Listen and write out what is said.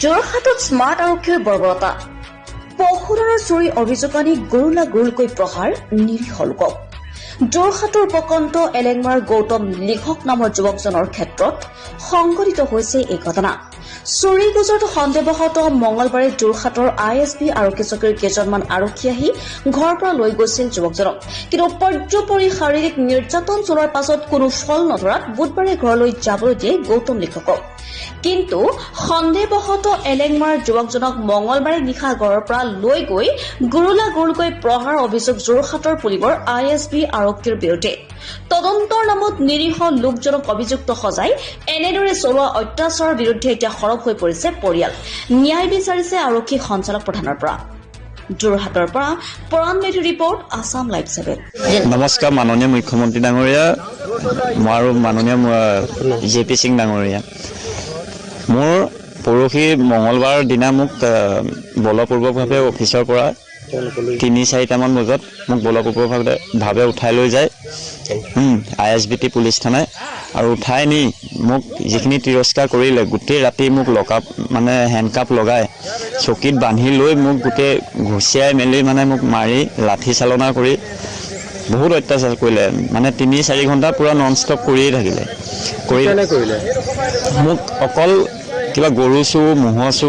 যোৰহাটত স্মাৰ্ট আৰক্ষীৰ বৰ্বৰতা পশুধনৰ চুৰি অভিযোগ আনি গুৰুকৈ প্ৰহাৰ নিৰীহ লোকক যোৰহাটৰ উপকণ্ঠ এলেংমাৰ গৌতম লিখক নামৰ যুৱকজনৰ ক্ষেত্ৰত সংঘটিত হৈছে এই ঘটনা। চুৰি গোচৰত সন্দেহবশত মঙলবাৰে যোৰহাটৰ ISB আৰক্ষী চকীৰ কেইজনমান আৰক্ষী আহি ঘৰৰ পৰা লৈ গৈছিল যুৱকজনক, কিন্তু পৰ্যপৰি শাৰীৰিক নিৰ্যাতন চলোৱাৰ পাছত কোনো ফল নধৰাত বুধবাৰে ঘৰলৈ যাবলৈ দিয়ে গৌতম লিখকক। কিন্তু সন্দেহবশত এলেংমাৰ যুৱকজনক মঙলবাৰে নিশা ঘৰৰ পৰা লৈ গৈ গুৰুকৈ প্ৰহাৰ অভিযোগ যোৰহাটৰ পুলিবৰ ISB আৰক্ষীৰ বিৰুদ্ধে। তদন্তৰ নামত নিৰীহ লোকজনক অভিযুক্ত সজাই এনেদৰে চলোৱা অত্যাচাৰৰ বিৰুদ্ধে এতিয়া সৰব হৈ পৰিছে পৰিয়াল। ন্যায় বিচাৰিছে আৰক্ষী সঞ্চালক প্ৰধানৰ পৰা। যোৰহাটৰ পৰা পৰাণ মেধিৰ ৰিপৰ্ট, আছাম লাইভ 7। নমস্কাৰ মাননীয় মুখ্যমন্ত্ৰী ডাঙৰীয়া আৰু মাননীয় JP সিং ডাঙৰীয়া। মোৰ পৰহি মঙলবাৰ দিনা মোক বলপূৰ্বকভাৱে অফিচৰ পৰা 3-4টামান বজাত মোক বলপূৰ্বকভাৱে উঠাই লৈ যায় ISBT পুলিচ থানায়, আৰু উঠাই নি মোক যিখিনি তিৰস্কাৰ কৰিলে, গোটেই ৰাতি মোক লকআপ মানে হেণ্ডকাপ লগাই চকীত বান্ধি লৈ মোক গোটেই ঘুচিয়াই মেলি মানে মোক মাৰি লাঠি চালনা কৰি বহুত অত্যাচাৰ কৰিলে। মানে 3-4 ঘণ্টা পুৰা নন ষ্টপ কৰিয়ে থাকিলে। মোক অকল কিবা গৰু চুৰ, ম'হৰ চুৰ